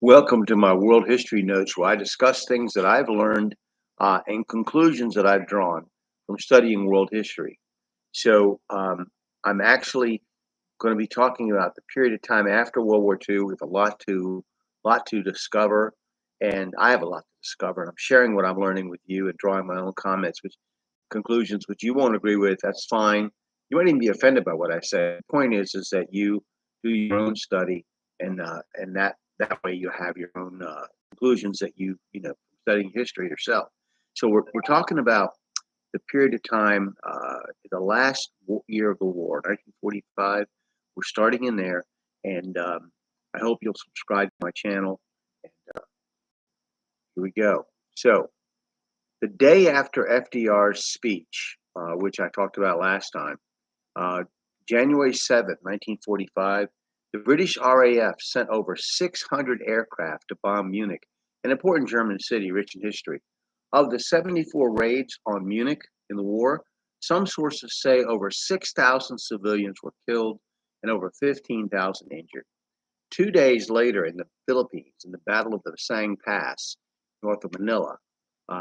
Welcome to my world history notes, where I discuss things that I've learned and conclusions that I've drawn from studying world history. So I'm actually going to be talking about the period of time after World War II with a lot to discover, and I have a lot to discover. And I'm sharing what I'm learning with you and drawing my own comments, which conclusions which you won't agree with. That's fine. You might even be offended by what I say. The point is that you do your own study, and that way you have your own conclusions that you know studying history yourself. So we're talking about the period of time, the last year of the war, 1945. We're starting in there, and I hope you'll subscribe to my channel. And here we go. So the day after FDR's speech, which I talked about last time, uh, January 7th, 1945, the British RAF sent over 600 aircraft to bomb Munich, an important German city rich in history. Of the 74 raids on Munich in the war, some sources say over 6,000 civilians were killed and over 15,000 injured. 2 days later, in the Philippines, in the Battle of the Bessang Pass, north of Manila,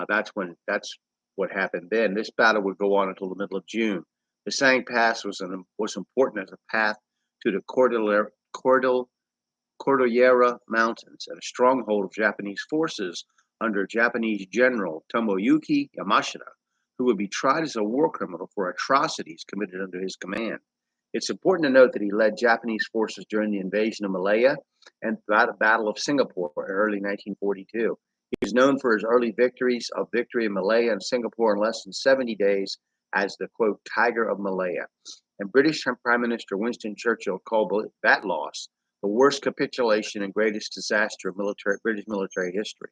that's what happened then. This battle would go on until the middle of June. The Bessang Pass was important as a path to the Cordillera Mountains and a stronghold of Japanese forces under Japanese General Tomoyuki Yamashita, who would be tried as a war criminal for atrocities committed under his command. It's important to note that he led Japanese forces during the invasion of Malaya and the Battle of Singapore in early 1942. He is known for his early victory in Malaya and Singapore in less than 70 days as the, quote, Tiger of Malaya. And British Prime Minister Winston Churchill called that loss the worst capitulation and greatest disaster of British military history.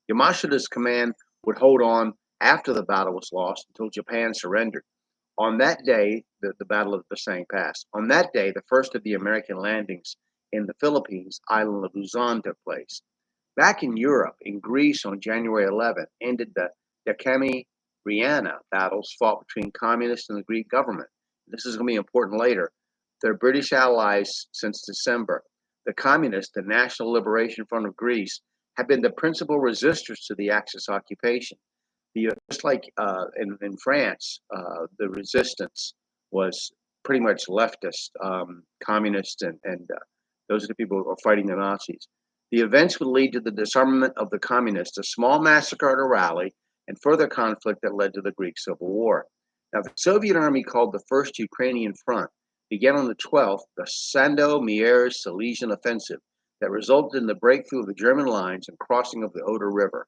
Yamashita's command would hold on after the battle was lost until Japan surrendered. On that day, the Battle of the Bessang Pass, on that day, the first of the American landings in the Philippines island of Luzon took place. Back in Europe, in Greece on January 11th, ended the Dekameriana battles fought between communists and the Greek government. This is going to be important later. They're British allies since December. The communists, the National Liberation Front of Greece, have been the principal resistors to the Axis occupation. Just like in France, the resistance was pretty much leftist, communists, and those are the people who are fighting the Nazis. The events would lead to the disarmament of the communists, a small massacre at a rally, and further conflict that led to the Greek Civil War. Now, the Soviet army, called the First Ukrainian Front, began on the 12th the Sandomierz Silesian offensive that resulted in the breakthrough of the German lines and crossing of the Oder River.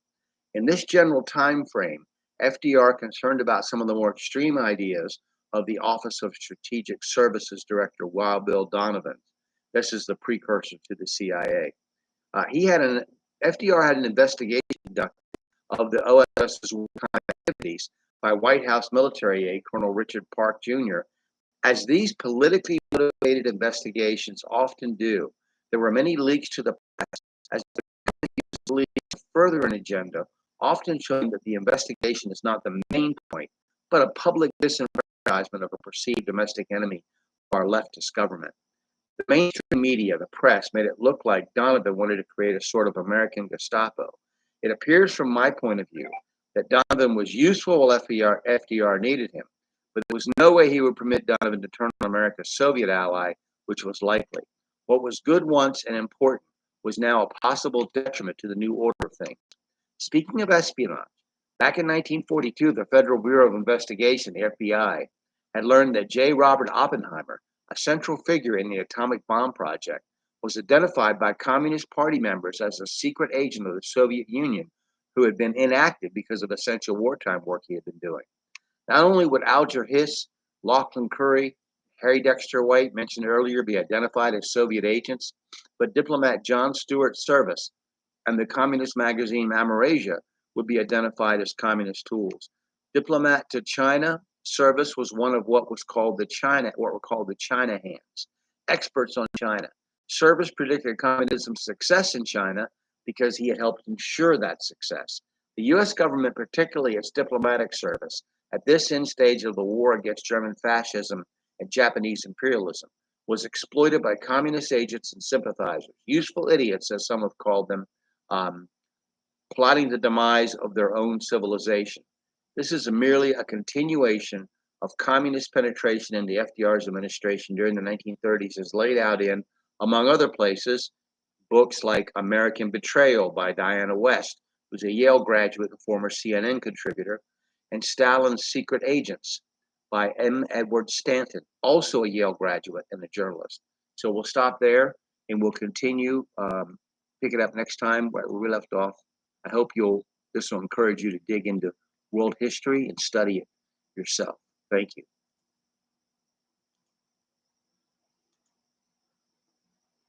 In this general time frame, FDR, concerned about some of the more extreme ideas of the Office of Strategic Services Director Wild Bill Donovan. This is the precursor to the CIA. FDR had an investigation conducted of the OSS's wartime activities by White House military aide Colonel Richard Park Jr. As these politically motivated investigations often do, there were many leaks to the press as the leaks to further an agenda, often showing that the investigation is not the main point, but a public disenfranchisement of a perceived domestic enemy of our leftist government. The mainstream media, the press, made it look like Donovan wanted to create a sort of American Gestapo. It appears from my point of view that Donovan was useful while FDR needed him, but there was no way he would permit Donovan to turn on America's Soviet ally, which was likely. What was good once and important was now a possible detriment to the new order of things. Speaking of espionage, back in 1942, the Federal Bureau of Investigation, the FBI, had learned that J. Robert Oppenheimer, a central figure in the atomic bomb project, was identified by Communist Party members as a secret agent of the Soviet Union who had been inactive because of essential wartime work he had been doing. Not only would Alger Hiss, Lachlan Curry, Harry Dexter White, mentioned earlier, be identified as Soviet agents, but diplomat John Stuart Service and the communist magazine Amorasia would be identified as communist tools. Diplomat to China, Service was one of what were called the China hands, experts on China. Service predicted communism's success in China because he had helped ensure that success. The U.S. government, particularly its diplomatic service, at this end stage of the war against German fascism and Japanese imperialism, was exploited by communist agents and sympathizers, useful idiots, as some have called them, um, plotting the demise of their own civilization. This is merely a continuation of communist penetration into FDR's administration during the 1930s, as laid out in, among other places, books like American Betrayal by Diana West, who's a Yale graduate and former CNN contributor, and Stalin's Secret Agents by M. Edward Stanton, also a Yale graduate and a journalist. So we'll stop there and we'll continue, pick it up next time where we left off. I hope this will encourage you to dig into world history and study it yourself. Thank you.